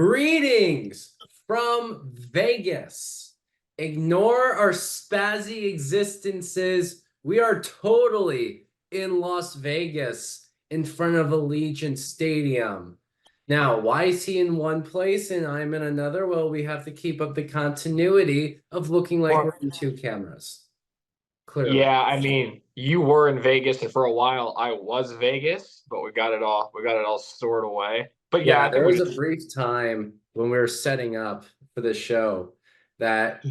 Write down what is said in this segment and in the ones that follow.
Greetings from Vegas. Ignore our spazzy existences. We are totally in Las Vegas in front of Allegiant Stadium. Now, why is he in one place and I'm in another? Well, we have to keep up the continuity of looking like we're in two cameras. Clearly. Yeah, I mean, you were in Vegas, and for a while I was Vegas, but we got it all stored away. But yeah, Yeah, I think there we was a just brief time when we were setting up for the show that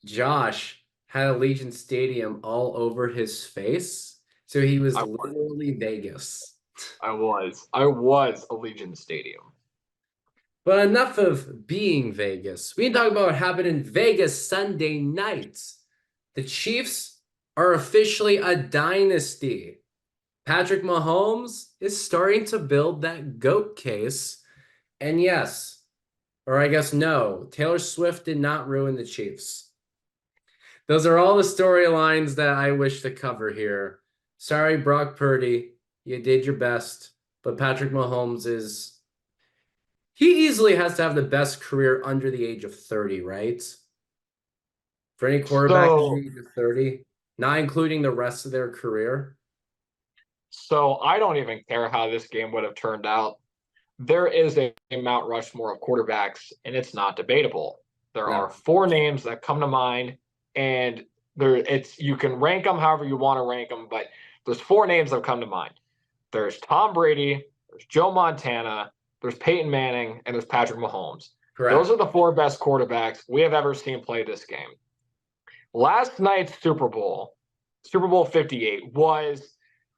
Josh had Allegiant Stadium all over his face. So he was I was literally Vegas. I was Allegiant Stadium. But enough of being Vegas. We can talk about what happened in Vegas Sunday night. The Chiefs are officially a dynasty. Patrick Mahomes is starting to build that GOAT case. And yes, or I guess no, Taylor Swift did not ruin the Chiefs. Those are all the storylines that I wish to cover here. Sorry, Brock Purdy, you did your best, but Patrick Mahomes he easily has to have the best career under the age of 30, right? For any quarterback under So the age of 30, not including the rest of their career. so I don't even care how this game would have turned out. There is a Mount Rushmore of quarterbacks, and it's not debatable. There No. are four names that come to mind, and you can rank them however you want to rank them, but there's four names that come to mind. There's Tom Brady, there's Joe Montana, there's Peyton Manning, and there's Patrick Mahomes. Those Correct. are the four best quarterbacks we have ever seen play this game. Last night's Super Bowl, Super Bowl 58, was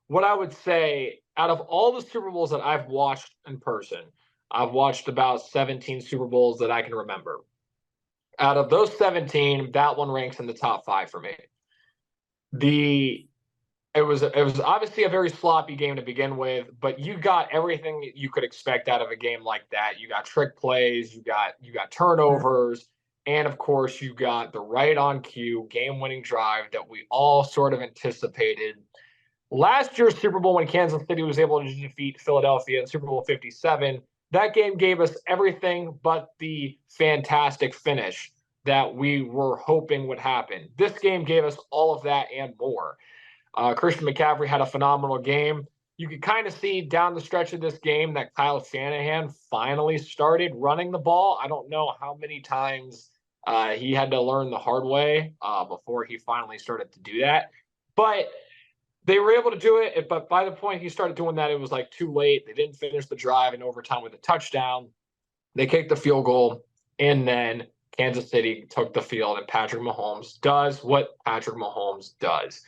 what I would say out of all the Super Bowls that I've watched in person. I've watched about 17 Super Bowls that I can remember. Out of those 17, that one ranks in the top five for me. The it was obviously a very sloppy game to begin with, but you got everything you could expect out of a game like that. You got trick plays, you got turnovers, and of course you got the right on cue game-winning drive that we all sort of anticipated. Last year's Super Bowl, when Kansas City was able to defeat Philadelphia in Super Bowl 57, that game gave us everything but the fantastic finish that we were hoping would happen. This game gave us all of that and more. Christian McCaffrey had a phenomenal game. You could kind of see down the stretch of this game that Kyle Shanahan finally started running the ball. I don't know how many times he had to learn the hard way before he finally started to do that. But they were able to do it. But by the point he started doing that, it was like too late. They didn't finish the drive in overtime with a touchdown. They kicked the field goal, and then Kansas City took the field, and Patrick Mahomes does what Patrick Mahomes does.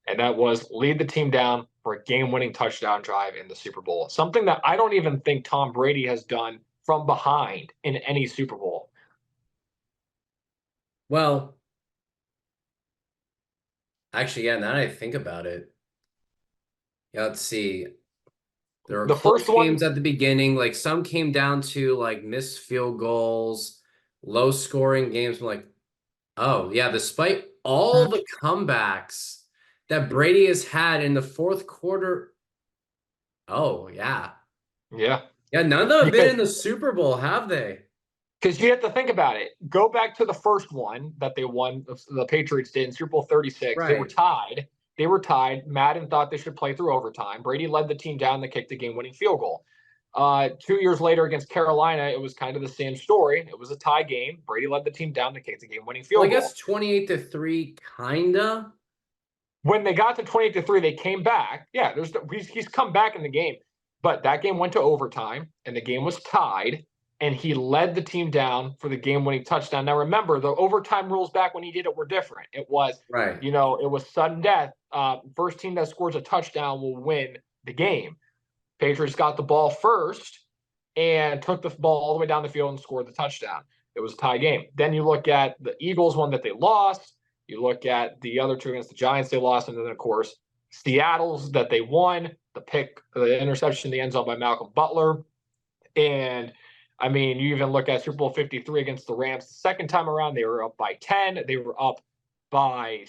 And that was lead the team down for a game-winning touchdown drive in the Super Bowl. Something that I don't even think Tom Brady has done from behind in any Super Bowl. Well, actually, yeah, now that I think about it, yeah, let's see. There were The close first one, games at the beginning. Like some came down to like missed field goals, low scoring games. I'm like, oh yeah, despite all the comebacks that Brady has had in the fourth quarter. Oh yeah. yeah, Yeah, none of them have been because in the Super Bowl, have they? because you have to think about it. Go back to the first one that they won, the Patriots did in Super Bowl 36. They were Right. tied. They were tied. Madden thought they should play through overtime. Brady led the team down. They kicked the game-winning field goal. 2 years later against Carolina, it was kind of the same story. It was a tie game. Brady led the team down to kick the game-winning Well, I field guess goal. 28-3, kinda. When they got to 28-3, they came back. Yeah, he's come back in the game, but that game went to overtime, and the game was tied, and he led the team down for the game-winning touchdown. Now, remember, the overtime rules back when he did it were different. It was, Right. it was sudden death. First team that scores a touchdown will win the game. Patriots got the ball first and took the ball all the way down the field and scored the touchdown. It was a tie game. Then you look at the Eagles one that they lost. You look at the other two against the Giants they lost, and then of course Seattle's that they won. The interception in the end zone by Malcolm Butler, and I mean you even look at Super Bowl 53 against the Rams. The second time around they were up by 10. They were up by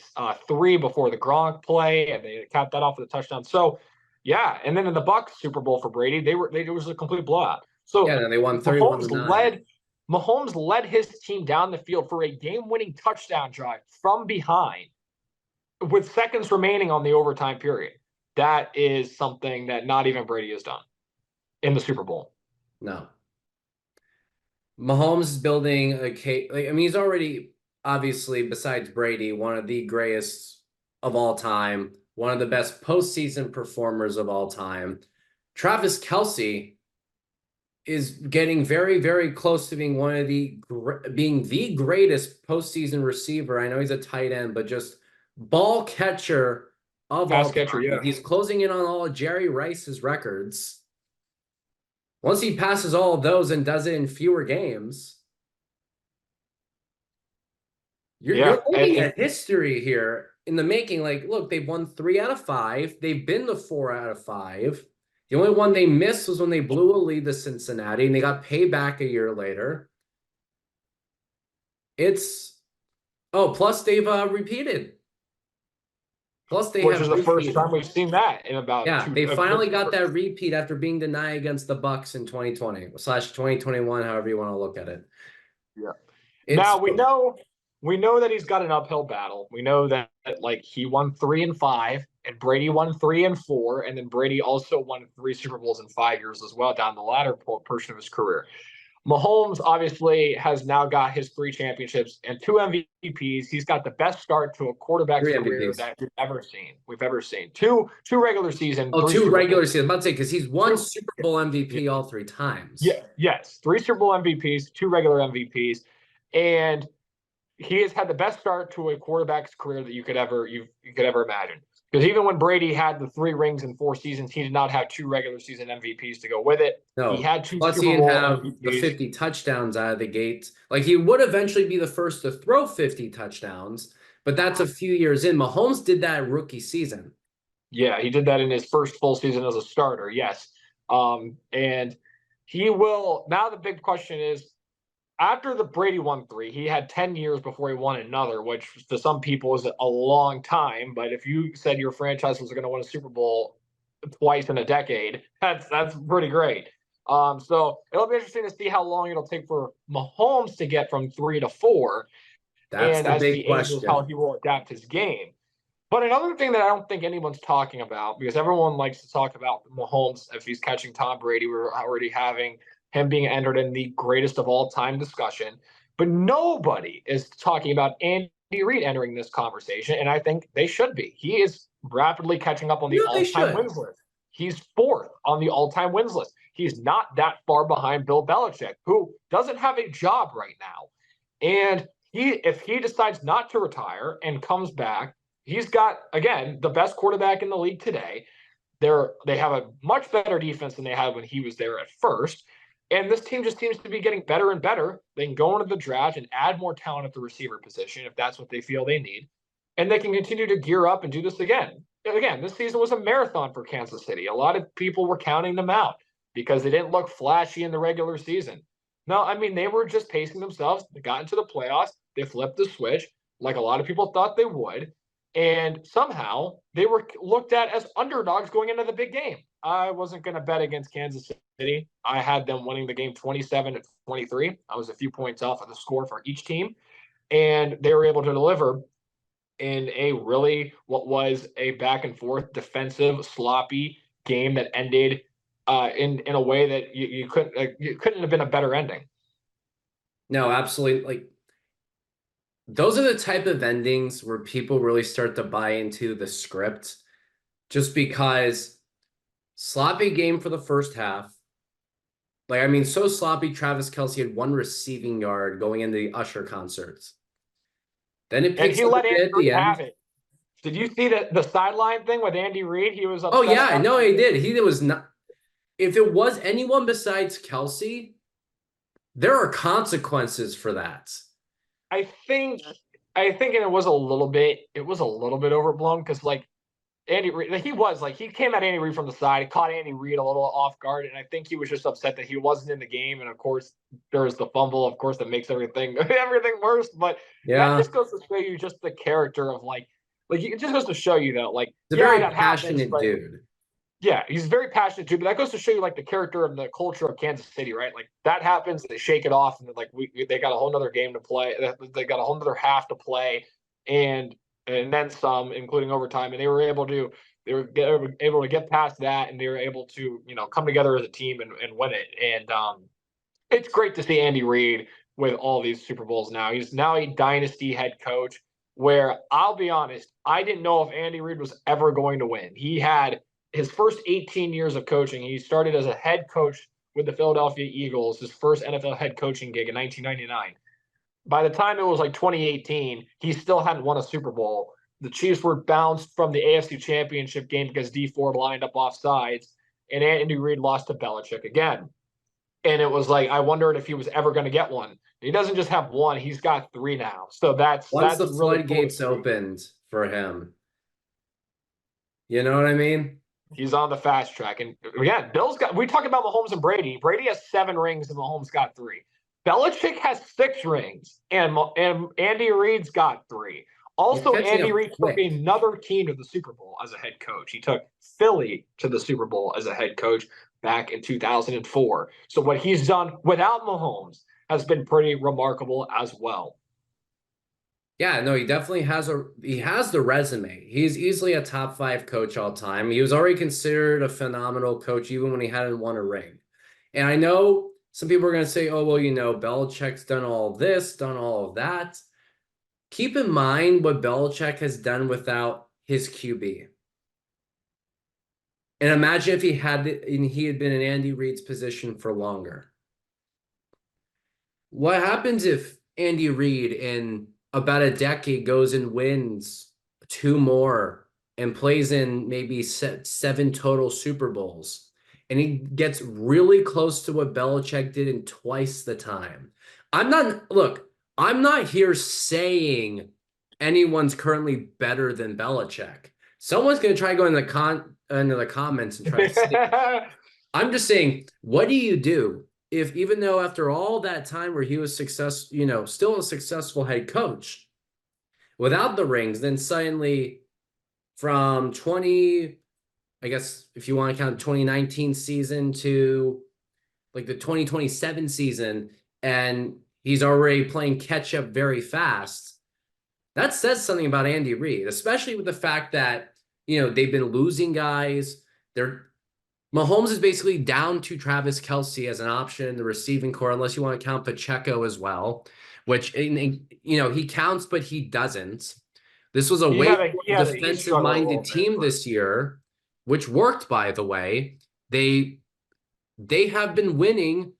3 before the Gronk play, and they capped that off with a touchdown. So yeah, and then in the Bucs Super Bowl for Brady, it was a complete blowout. Yeah, So no, they won 31 to Mahomes 9. led Mahomes led his team down the field for a game-winning touchdown drive from behind with seconds remaining on the overtime period. That is something that not even Brady has done in the Super Bowl. No. Mahomes is building a case. Like, I mean, he's already obviously, besides Brady, one of the greatest of all time, one of the best postseason performers of all time. Travis Kelce is getting very, very close to being one of the being the greatest postseason receiver. I know he's a tight end, but just ball catcher of Pass all catcher, time. yeah. He's closing in on all of Jerry Rice's records. Once he passes all of those and does it in fewer games, you're Yeah. looking at history here in the making. Like, look, they've won 3 out of 5. They've been the 4 out of 5. The only one they missed was when they blew a lead to Cincinnati, and they got payback a year later. It's plus they've repeated. Plus they Which have is the first repeated. time we've seen that in about Yeah, two. they finally got that repeat after being denied against the Bucks in 2020/2021, however you want to look at it. Yeah. It's Now we know that he's got an uphill battle. We know that like he won 3 and 5, and Brady won 3 and 4, and then Brady also won 3 Super Bowls in 5 years as well down the latter portion of his career. Mahomes obviously has now got his 3 championships and 2 MVPs. He's got the best start to a quarterback's 3 career MVPs. that we've ever seen. Two regular season, Oh, three two Super regular Bowls. season. I'm about to say because he's won Two, Super Bowl yeah, MVP all 3 times. yeah, yes, 3 Super Bowl MVPs, 2 regular MVPs, and he has had the best start to a quarterback's career that you could ever imagine. Because even when Brady had the 3 rings in 4 seasons, he did not have 2 regular season MVPs to go with it. He No. had two Plus, he Super didn't Bowl have the MVPs. 50 touchdowns out of the gate. Like, he would eventually be the first to throw 50 touchdowns, but that's a few years in. Mahomes did that rookie season. Yeah, he did that in his first full season as a starter. Yes, and he will. Now the big question is, after the Brady won 3, he had 10 years before he won another, which to some people is a long time. But if you said your franchise was going to win a Super Bowl twice in a decade, that's pretty great. So it'll be interesting to see how long it'll take for Mahomes to get from 3 to 4, That's and the as he big ages, how question. he will adapt his game. But another thing that I don't think anyone's talking about, because everyone likes to talk about Mahomes if he's catching Tom Brady, we're already having him being entered in the greatest of all time discussion. But nobody is talking about Andy Reid entering this conversation, and I think they should be. He is rapidly catching up on the No, they all-time should. wins list. He's 4th on the all-time wins list. He's not that far behind Bill Belichick, who doesn't have a job right now. And if he decides not to retire and comes back, he's got, again, the best quarterback in the league today. They have a much better defense than they had when he was there at first. And this team just seems to be getting better and better. They can go into the draft and add more talent at the receiver position if that's what they feel they need. And they can continue to gear up and do this again. Again, this season was a marathon for Kansas City. A lot of people were counting them out because they didn't look flashy in the regular season. No, I mean, they were just pacing themselves. They got into the playoffs. They flipped the switch like a lot of people thought they would. And somehow they were looked at as underdogs going into the big game. I wasn't going to bet against Kansas City. I had them winning the game 27-23. I was a few points off of the score for each team. And they were able to deliver in a really what was a back and forth defensive sloppy game that ended in a way that you couldn't have been a better ending. No, absolutely. Like, those are the type of endings where people really start to buy into the script just because sloppy game for the first half. Like, I mean, so sloppy, Travis Kelce had 1 receiving yard going into the Usher concerts. Then it And picks he up a let Andy bit at Reid the have end. it. Did you see the sideline thing with Andy Reid? He was Oh, upset yeah, about no, that. he did. He was not. If it was anyone besides Kelce, there are consequences for that. I think and it was a little bit overblown because like Andy Reid, he came at Andy Reid from the side, caught Andy Reid a little off guard, and I think he was just upset that he wasn't in the game. And of course, there's the fumble, of course, that makes everything everything worse. But that Yeah. just goes to show you just the character of like it just goes to show you that like He's a yeah, very that happens, passionate but dude. Yeah, he's very passionate too, but that goes to show you like the character and the culture of Kansas City, right? Like that happens, they shake it off, and like they got a whole nother game to play. They got a whole nother half to play, and then some, including overtime, and they were able to get past that, and they were able to come together as a team and win it. And it's great to see Andy Reid with all these Super Bowls now. He's now a dynasty head coach. Where I'll be honest, I didn't know if Andy Reid was ever going to win. He had his first 18 years of coaching. He started as a head coach with the Philadelphia Eagles, his first NFL head coaching gig in 1999. By the time it was like 2018, he still hadn't won a Super Bowl. The Chiefs were bounced from the AFC Championship game because Dee Ford lined up off sides, and Andy Reid lost to Belichick again. And it was like I wondered if he was ever going to get one. He doesn't just have one; he's got three now. So Once that's the really cool. floodgates opened for him, you know what I mean? He's on the fast track. And again, Bill's got. We talk about Mahomes and Brady. Brady has 7 rings, and Mahomes got 3. Belichick has 6 rings, and Andy Reid's got 3. Also, Andy Reid took another team to the Super Bowl as a head coach. He took Philly to the Super Bowl as a head coach back in 2004. So what he's done without Mahomes has been pretty remarkable as well. Yeah, no, he definitely has the resume. He's easily a top 5 coach all time. He was already considered a phenomenal coach even when he hadn't won a ring. And I know some people are going to say, oh, well, Belichick's done all of this, done all of that. Keep in mind what Belichick has done without his QB. And imagine if he had been in Andy Reid's position for longer. What happens if Andy Reid in about a decade goes and wins 2 more and plays in maybe 7 total Super Bowls, and he gets really close to what Belichick did in twice the time? I'm not here saying anyone's currently better than Belichick. Someone's going to try going into the comments and try to say I'm just saying, what do you do if, even though after all that time where he was still a successful head coach without the rings, then suddenly from I guess if you want to count 2019 season to like the 2027 season, and he's already playing catch up very fast. That says something about Andy Reid, especially with the fact that, they've been losing guys. Mahomes is basically down to Travis Kelce as an option in the receiving core, unless you want to count Pacheco as well, which, he counts, but he doesn't. This was a way defensive-minded team this year, which worked, by the way. They have been winning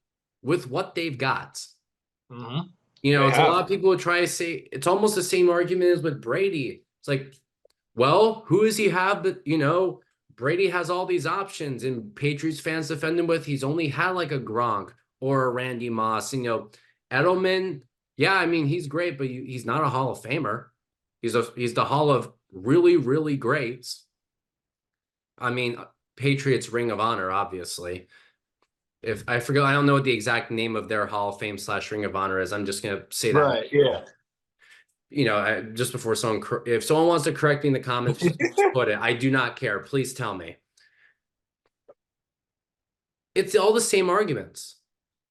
with what they've got. Mm-hmm. It's a lot of people would try to say it's almost the same argument as with Brady. It's like, well, who does he have that, Brady has all these options, and Patriots fans defend him with he's only had like a Gronk or a Randy Moss. Edelman, yeah, I mean, he's great, but he's not a Hall of Famer. He's the Hall of really, really greats. I mean, Patriots Ring of Honor, obviously. If I forget, I don't know what the exact name of their Hall of Fame / Ring of Honor is. I'm just going to say that. Right, yeah. Just before if someone wants to correct me in the comments, just put it. I do not care. Please tell me. It's all the same arguments.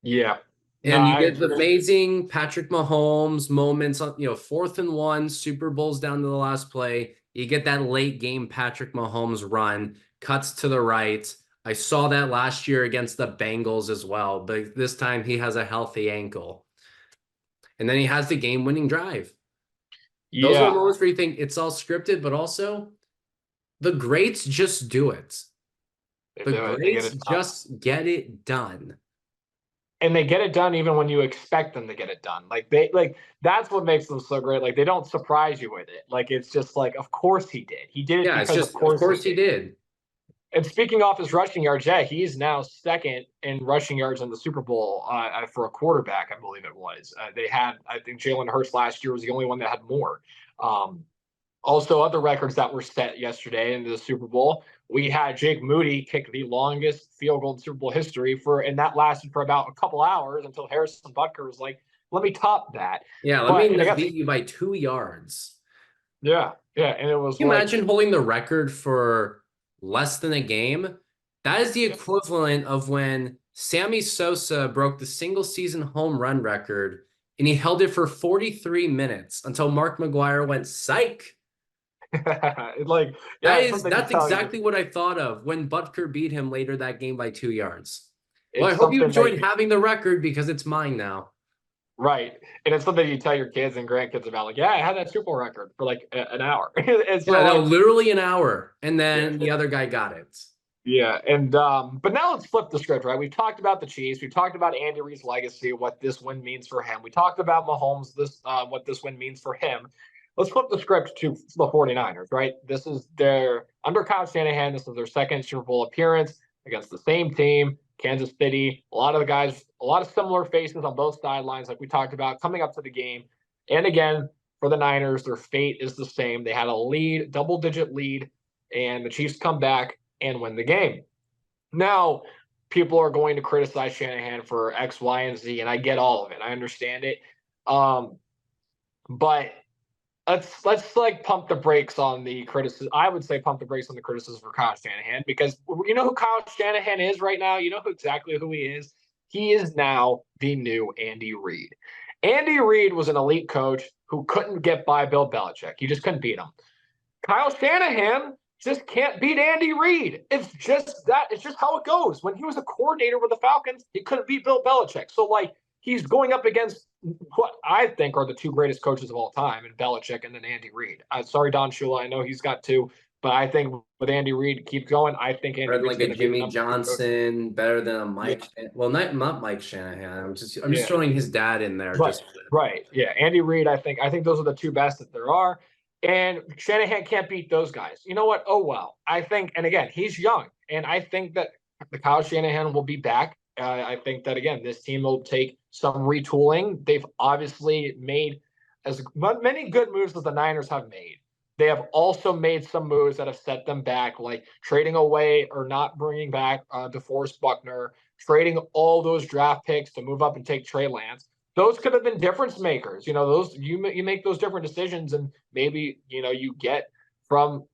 Yeah. And you get the amazing Patrick Mahomes moments on, 4th and 1, Super Bowls down to the last play. You get that late game Patrick Mahomes run, cuts to the right. I saw that last year against the Bengals as well, but this time he has a healthy ankle. And then he has the game-winning drive. Yeah. Those are the moments where you think it's all scripted, but also the greats just do it. The greats just get it done. And they get it done even when you expect them to get it done. That's what makes them so great. Like, they don't surprise you with it. Like, it's just like, of course he did. He did it because of course he did. And speaking off his rushing yards, he's now second in rushing yards in the Super Bowl for a quarterback, I believe it was. I think Jalen Hurts last year was the only one that had more. Also, other records that were set yesterday in the Super Bowl, we had Jake Moody kick the longest field goal in Super Bowl history and that lasted for about a couple hours until Harrison Butker was like, let me top that. Yeah, let me beat you by 2 yards. Yeah, and it was. Can you imagine holding the record for less than a game? That is the equivalent of when Sammy Sosa broke the single season home run record and he held it for 43 minutes until Mark McGuire went psych. Like, yeah, it's something to That's tell you. exactly what I thought of when Butker beat him later that game by 2 yards. Well, I It's hope you something that enjoyed having the record because it's mine now. right, and it's something you tell your kids and grandkids about. Like, yeah, I had that Super Bowl record for like an hour, and so Yeah, no, like, literally an hour. And yeah, then the other guy got it. yeah, and but now let's flip the script, right? We've talked about the Chiefs, we've talked about Andy Reid's legacy, what this win means for him. We talked about Mahomes, this what this win means for him. Let's flip the script to the 49ers, right? This is their under Kyle Shanahan, this is their second Super Bowl appearance against the same team, Kansas City. A lot of the guys, a lot of similar faces on both sidelines, like we talked about, coming up to the game. And again, for the Niners, their fate is the same. They had a lead, double-digit lead, and the Chiefs come back and win the game. Now, people are going to criticize Shanahan for X, Y, and Z, and I get all of it. I understand it. But let's like pump the brakes on the criticism. I would say pump the brakes on the criticism for Kyle Shanahan, because you know who Kyle Shanahan is right now. You know exactly who he is. He is now the new Andy Reid. Andy Reid was an elite coach who couldn't get by Bill Belichick. He just couldn't beat him. Kyle Shanahan just can't beat Andy Reid. It's just that. It's just how it goes. When he was a coordinator with the Falcons, he couldn't beat Bill Belichick. So, like, he's going up against what I think are the two greatest coaches of all time, in Belichick and then Andy Reid. Sorry, Don Shula. I know he's got two, but I think with Andy Reid, keep going. I think Andy Better than Reid's like a going to be the Jimmy number two coach. Johnson, better than a Yeah, Mike. Well, not Mike Shanahan. I'm just yeah, throwing his dad in there. right, Just right. Yeah, Andy Reid. I think those are the two best that there are. And Shanahan can't beat those guys. You know what? Oh well. I think, and again, he's young, and I think that the Kyle Shanahan will be back. I think that again, this team will take some retooling. They've obviously made as many good moves as the Niners have made. They have also made some moves that have set them back, like trading away or not bringing back DeForest Buckner, trading all those draft picks to move up and take Trey Lance. Those could have been difference makers. You know, those you make those different decisions, and maybe you get from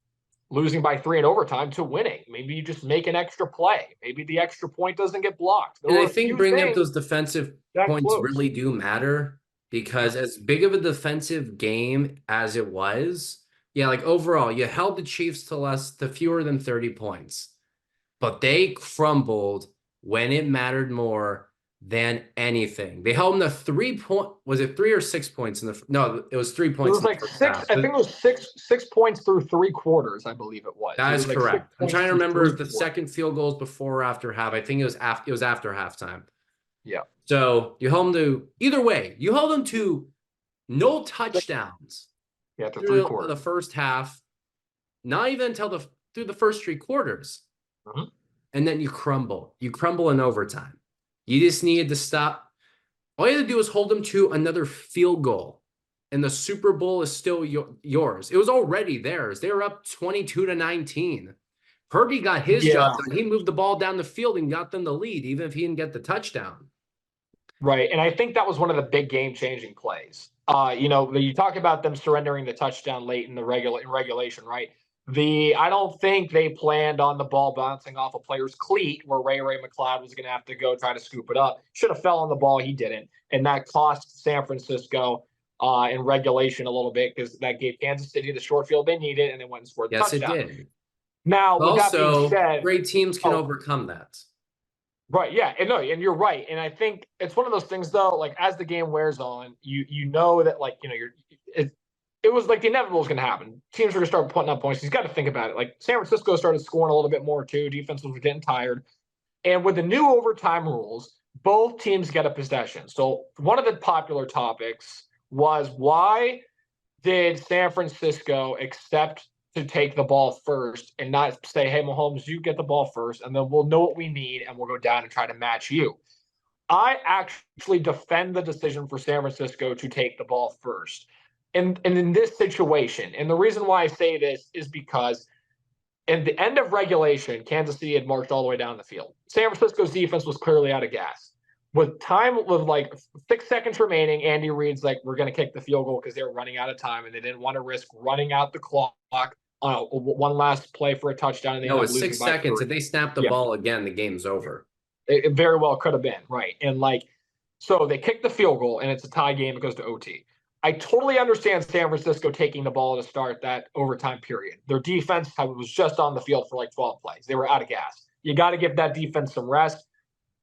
losing by 3 in overtime to winning. Maybe you just make an extra play. Maybe the extra point doesn't get blocked. There and I were a think few bringing up things those defensive that points close. really do matter Yeah. because as big of a defensive game as it was, yeah, like overall, you held the Chiefs to fewer than 30 points, but they crumbled when it mattered more than anything. They held them to 3 point. Was it 3 or 6 points in the? No, it was 3 points It was in the like first six. half. I think it was six points through 3 quarters. I believe it was. It That is was like six correct. I'm points trying to through remember three if the quarters. second field goal was before or after half. I think it was after halftime. Yeah. So you held them to either way. You held them to no touchdowns Yeah, through three through the quarters. first half, not even until through the first 3 quarters, Mhm. and then you crumble. You crumble in overtime. You just needed to stop. All you had to do was hold them to another field goal, and the Super Bowl is still yours. It was already theirs. They were up 22-19. Purdy got his job Yeah. done. He moved the ball down the field and got them the lead, even if he didn't get the touchdown. Right. And I think that was one of the big game changing plays. You talk about them surrendering the touchdown late in the regulation, right? I don't think they planned on the ball bouncing off a player's cleat where Ray McLeod was going to have to go try to scoop it up. Should have fell on the ball. He didn't. And that cost San Francisco in regulation a little bit, because that gave Kansas City the short field they needed, and they went and scored the Yes, it touchdown. did. Now, with that being Also, said, great teams can oh, overcome that. right, yeah, and no, and you're right, and I think it's one of those things though. Like as the game wears on, you know that it was like the inevitable was going to happen. Teams are going to start putting up points. He's got to think about it. Like San Francisco started scoring a little bit more too. Defenses were getting tired, and with the new overtime rules, both teams get a possession. So one of the popular topics was, why did San Francisco accept to take the ball first and not say, hey, Mahomes, you get the ball first, and then we'll know what we need and we'll go down and try to match you? I actually defend the decision for San Francisco to take the ball first. And in this situation, and the reason why I say this is because in the end of regulation, Kansas City had marched all the way down the field. San Francisco's defense was clearly out of gas. With like 6 seconds remaining, Andy Reid's like, we're going to kick the field goal because they were running out of time and they didn't want to risk running out the clock one last play for a touchdown, and they No, end up it's losing 6 by seconds. 3. If they snap the Yeah, ball again, the game's over. it very well could have been, right. And like, so they kick the field goal, and it's a tie game. It goes to OT. I totally understand San Francisco taking the ball to start that overtime period. Their defense was just on the field for like 12 plays. They were out of gas. You got to give that defense some rest.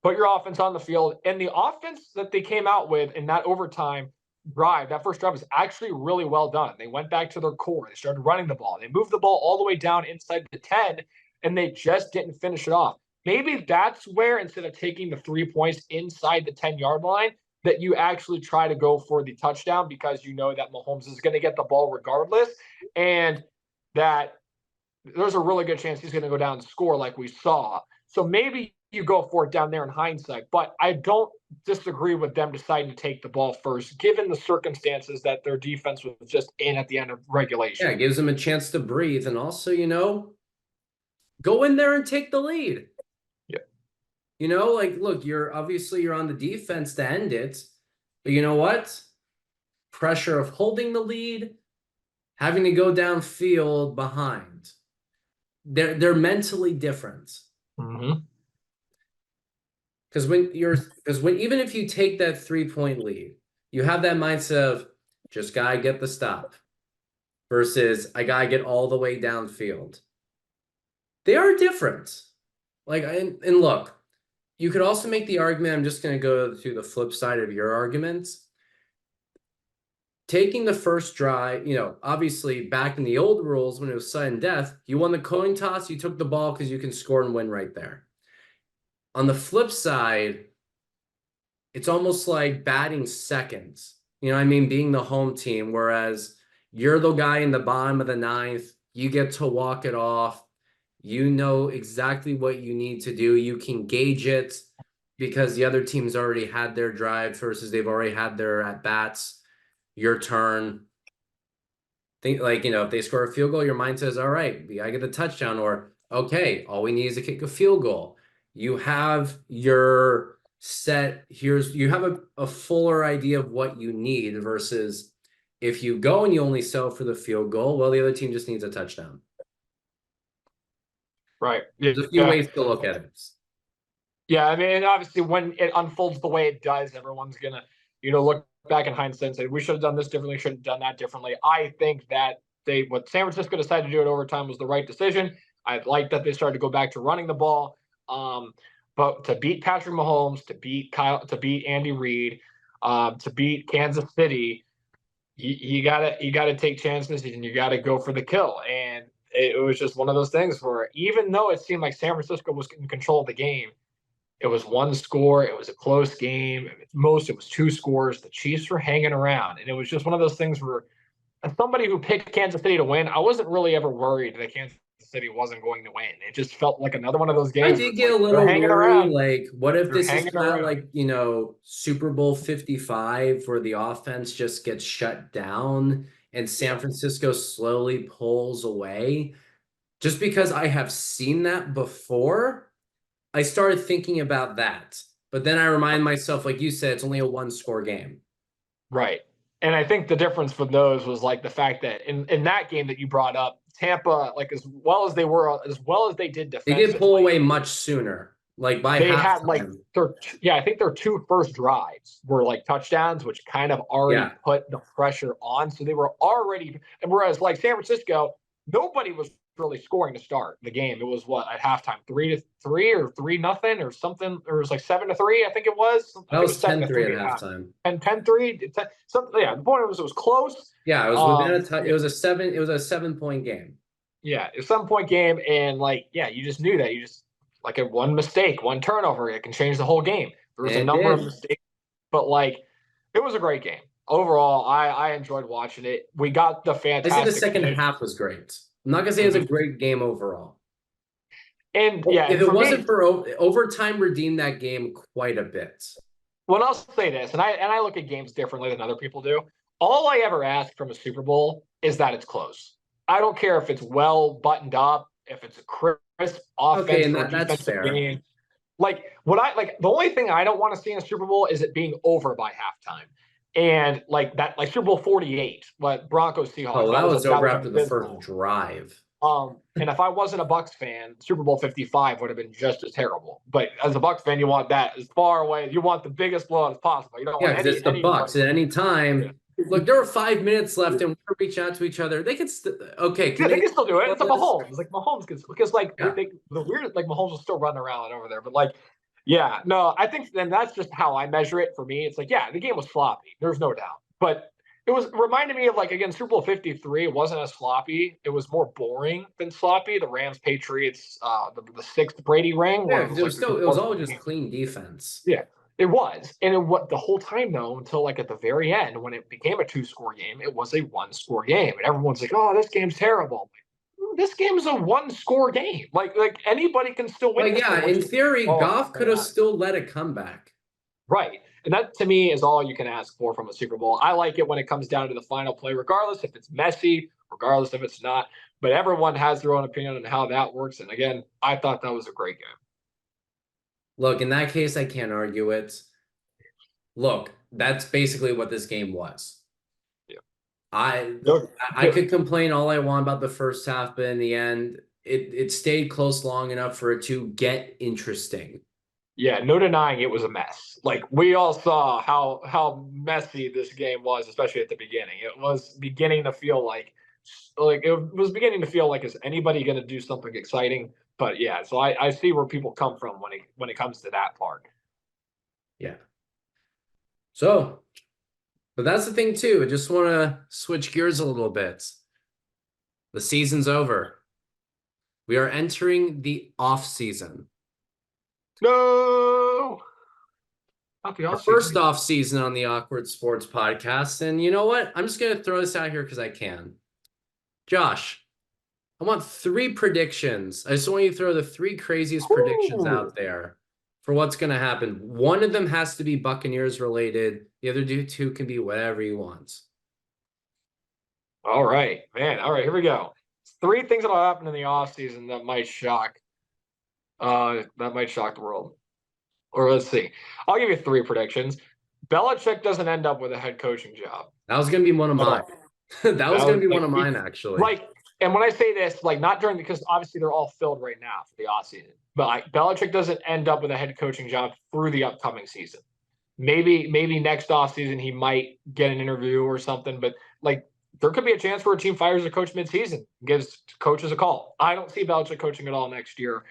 Put your offense on the field. And the offense that they came out with in that overtime drive, that first drive, was actually really well done. They went back to their core. They started running the ball. They moved the ball all the way down inside the 10, and they just didn't finish it off. Maybe that's where, instead of taking the 3 points inside the 10-yard line, that you actually try to go for the touchdown, because you know that Mahomes is going to get the ball regardless, and that there's a really good chance he's going to go down and score like we saw. So maybe you go for it down there in hindsight, but I don't disagree with them deciding to take the ball first, given the circumstances that their defense was just in at the end of regulation. Yeah, it gives them a chance to breathe. And also, go in there and take the lead. Yeah. Like, look, you're on the defense to end it. But you know what? Pressure of holding the lead, having to go downfield behind. They're mentally different. Mm-hmm. Because when even if you take that 3-point lead, you have that mindset of just gotta get the stop versus I gotta get all the way downfield. They are different. Like, and look, you could also make the argument, I'm just gonna go to the flip side of your arguments. Taking the first drive, obviously back in the old rules when it was sudden death, you won the coin toss, you took the ball because you can score and win right there. On the flip side, it's almost like batting seconds. You know what I mean? Being the home team, whereas you're the guy in the bottom of the ninth, you get to walk it off. You know exactly what you need to do. You can gauge it because the other team's already had their drive versus they've already had their at-bats. Your turn. Think if they score a field goal, your mind says, all right, we gotta get the touchdown, or okay, all we need is to kick a field goal. You have your set, you have a fuller idea of what you need versus if you go and you only sell for the field goal, well, the other team just needs a touchdown. Right. There's a few ways to look at it. Yeah, I mean, obviously, when it unfolds the way it does, everyone's gonna, look back in hindsight and say we should have done this differently, should have done that differently. I think that what San Francisco decided to do at overtime was the right decision. I like that they started to go back to running the ball, but to beat Patrick Mahomes, to beat Andy Reid, to beat Kansas City, you gotta take chances and you gotta go for the kill. And it was just one of those things where, even though it seemed like San Francisco was in control of the game, it was one score. It was a close game. At most, it was 2 scores. The Chiefs were hanging around. And it was just one of those things where, as somebody who picked Kansas City to win, I wasn't really ever worried that Kansas City wasn't going to win. It just felt like another one of those I games where did it's get like, a they're little hanging worried. around. Like, what if They're this is hanging kind of around. like, Super Bowl 55, where the offense just gets shut down and San Francisco slowly pulls away? Just because I have seen that before, I started thinking about that. But then I remind myself, like you said, it's only a 1-score game. Right. And I think the difference for those was like the fact that in that game that you brought up, Tampa, like as well as they did They did pull defensively, away much sooner, like by they had like halftime. I think their 2 first drives were like touchdowns, which kind of already Yeah. put the pressure on. So they were already, and whereas like San Francisco, nobody was really scoring to start the game. It was what at halftime, 3-3 or 3-0 or something, or it was like 7-3. I think it was. I That think it was was 7 to 10-3 3 at at half. halftime. And 10-3. Something. Yeah. The point was it was close. Yeah, it was within Yeah. it was a 7-point game. Yeah, it's 7-point game, and like, yeah, you just knew that. You just like a one mistake, one turnover, it can change the whole game. There was a And it number of did. mistakes, but like, it was a great game overall. I enjoyed watching it. We got the I say the fantastic second finish. half was great. I'm not gonna say it was a great game overall. And yeah, If and it for me, wasn't for overtime, redeemed that game quite a bit. well, I'll say this, and I look at games differently than other people do. All I ever ask from a Super Bowl is that it's close. I don't care if it's well buttoned up, if it's a crisp Okay, offense and or that's defensive fair. game. Like the only thing I don't want to see in a Super Bowl is it being over by halftime. And like that, like Super Bowl 48, but Broncos Seahawks. Oh, that was that over was after the first abysmal. drive. And if I wasn't a Bucks fan, Super Bowl 55 would have been just as terrible. But as a Bucks fan, you want that as far away. You want the biggest blowout as possible. You don't Yeah, want because it's the anybody. Bucks. At any Yeah. time, look, there were 5 minutes left, and we're reaching out to each other. They could, okay. Yeah, Can they they can still do it. It's a this? Mahomes. Like Mahomes can, because like Yeah. the weird like Mahomes was still running around over there, but like, yeah, no, I think then that's just how I measure it for me. It's like, yeah, the game was sloppy. There's no doubt, but it was reminded me of like again Super Bowl 53. It wasn't as sloppy. It was more boring than sloppy. The Rams Patriots, the sixth Brady ring, Yeah, where it because was like it was all just clean defense. yeah, it was. And what the whole time though, until like at the very end, when it became a two-score game, it was a one-score game. And everyone's like, oh, this game's terrible. This game is a one-score game. Like anybody can still win Like, this yeah, game, which in is theory, oh Goff could have man. still led a comeback. Right. And that to me is all you can ask for from a Super Bowl. I like it when it comes down to the final play, regardless if it's messy, regardless if it's not. But everyone has their own opinion on how that works. And again, I thought that was a great game. Look, in that case, I can't argue it. Look, that's basically what this game was. Yeah. I No, I could complain all I want about the first half, but in the end, it stayed close long enough for it to get interesting. yeah, no denying it was a mess. Like we all saw how messy this game was, especially at the beginning. It was beginning to feel like it was beginning to feel like is anybody going to do something exciting? But yeah, so I see where people come from when it comes to that part. Yeah. So, but that's the thing too. I just want to switch gears a little bit. The season's over. We are entering the off season. No, not the Our off first season. off season on the Awkward Sports Podcast. And you know what? I'm just going to throw this out here because I can. Josh, I want 3 predictions. I just want you to throw the 3 craziest predictions Ooh. out there for what's going to happen. One of them has to be Buccaneers related. The other two can be whatever you want. All right, man. All right, here we go. 3 things that'll happen in the off season that might shock the world. Or let's see. I'll give you 3 predictions. Belichick doesn't end up with a head coaching job. That was going to be one of mine. That was going to be one of mine, actually. And when I say this, like not during because obviously they're all filled right now for the offseason. But like Belichick doesn't end up with a head coaching job through the upcoming season. Maybe next offseason he might get an interview or something, but like there could be a chance where a team fires a coach midseason, gives coaches a call. I don't see Belichick coaching at all next year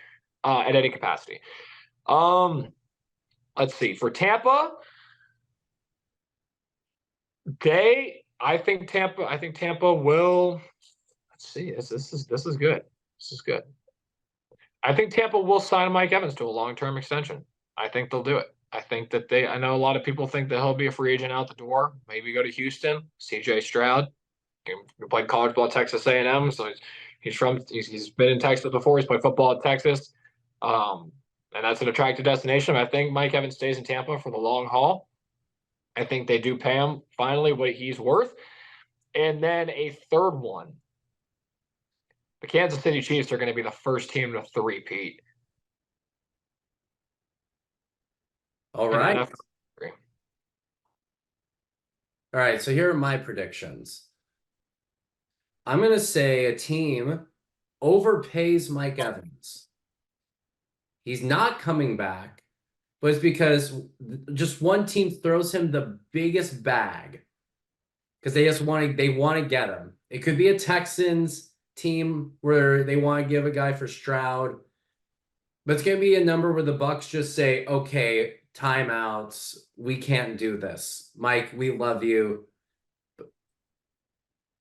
at any capacity. Let's see. For Tampa, I think Tampa will. Let's see. This is good. This is good. I think Tampa will sign Mike Evans to a long-term extension. I think they'll do it. I think that I know a lot of people think that he'll be a free agent out the door. Maybe go to Houston. CJ Stroud, he played college ball at Texas A&M, so he's been in Texas before. He's played football at Texas, and that's an attractive destination. I think Mike Evans stays in Tampa for the long haul. I think they do pay him finally what he's worth. And then a third one. The Kansas City Chiefs are going to be the first team to three-peat. All right. All right. So here are my predictions. I'm going to say a team overpays Mike Evans. He's not coming back, but it's because just one team throws him the biggest bag because they want to get him. It could be a Texans team where they want to give a guy for Stroud, but it's going to be a number where the Bucks just say, okay, timeouts. We can't do this. Mike, we love you.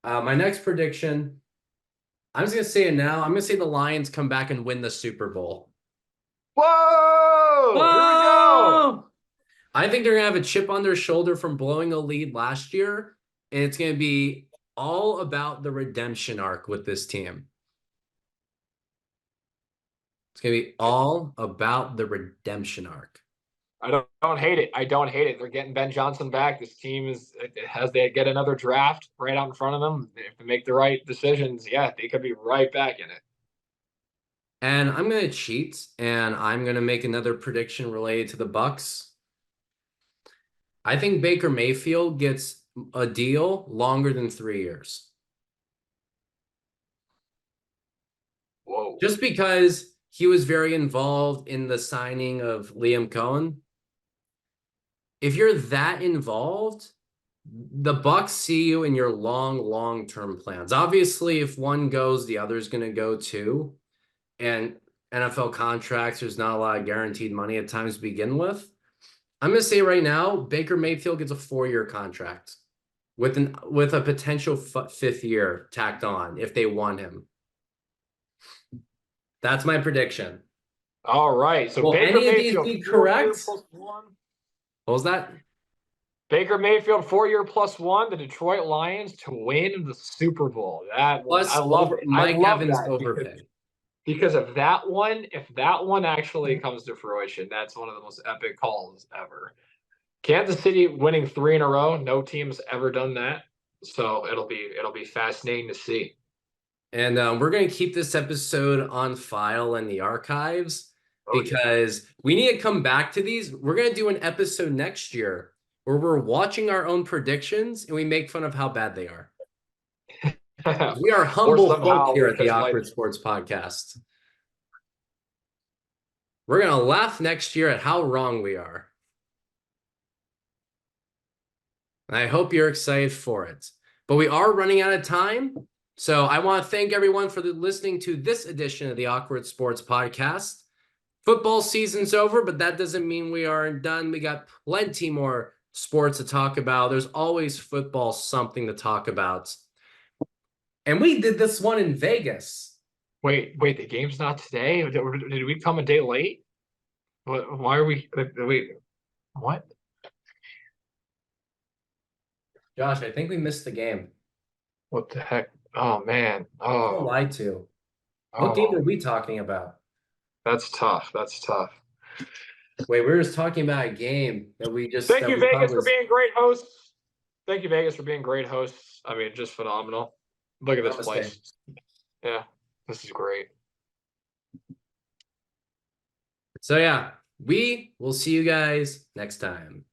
My next prediction, I'm just going to say it now. I'm going to say the Lions come back and win the Super Bowl. Whoa! Here we go. I think they're going to have a chip on their shoulder from blowing a lead last year, and it's going to be all about the redemption arc with this team. It's going to be all about the redemption arc. I don't hate it. I don't hate it. They're getting Ben Johnson back. This team they get another draft right out in front of them. If they make the right decisions, yeah, they could be right back in it. And I'm going to cheat, and I'm going to make another prediction related to the Bucks. I think Baker Mayfield gets a deal longer than 3 years. just because he was very involved in the signing of Liam Cohen, if you're that involved, the Bucks see you in your long-term plans. Obviously, if one goes, the other's going to go too. And NFL contracts, there's not a lot of guaranteed money at times to begin with. I'm going to say right now, Baker Mayfield gets a 4-year contract with a potential fifth year tacked on if they want him. That's my prediction. All right. So Will Baker any of these Mayfield, be 4 year correct? plus one. What was that? Baker Mayfield, 4 year plus one. The Detroit Lions to win the Super Bowl. That one, Plus I love over it. I Mike love Evans that overpay. because of that one. If that one actually comes to fruition, that's one of the most epic calls ever. Kansas City winning 3 in a row. No team's ever done that. So it'll be fascinating to see. And we're going to keep this episode on file in the archives Oh, yeah. because we need to come back to these. We're going to do an episode next year where we're watching our own predictions and we make fun of how bad they are. We are Or humble folk somehow here we at the could Awkward Sports Podcast. We're going to laugh next year at how wrong we are. And I hope you're excited for it. But we are running out of time. So I want to thank everyone for listening to this edition of the Awkward Sports Podcast. Football season's over, but that doesn't mean we aren't done. We got plenty more sports to talk about. There's always football, something to talk about. And we did this one in Vegas. Wait, the game's not today? Did we come a day late? Why are we wait? What? Josh, I think we missed the game. What the heck? Oh man. I feel Oh, lied to. What game are we talking about? that's tough. That's tough. Wait, we were just talking about a game that we Thank you, thought Vegas, for was being great hosts. Thank you, Vegas, for being great hosts. I mean, just phenomenal. Look at this Namaste. place. Yeah, this is great. So yeah, we will see you guys next time.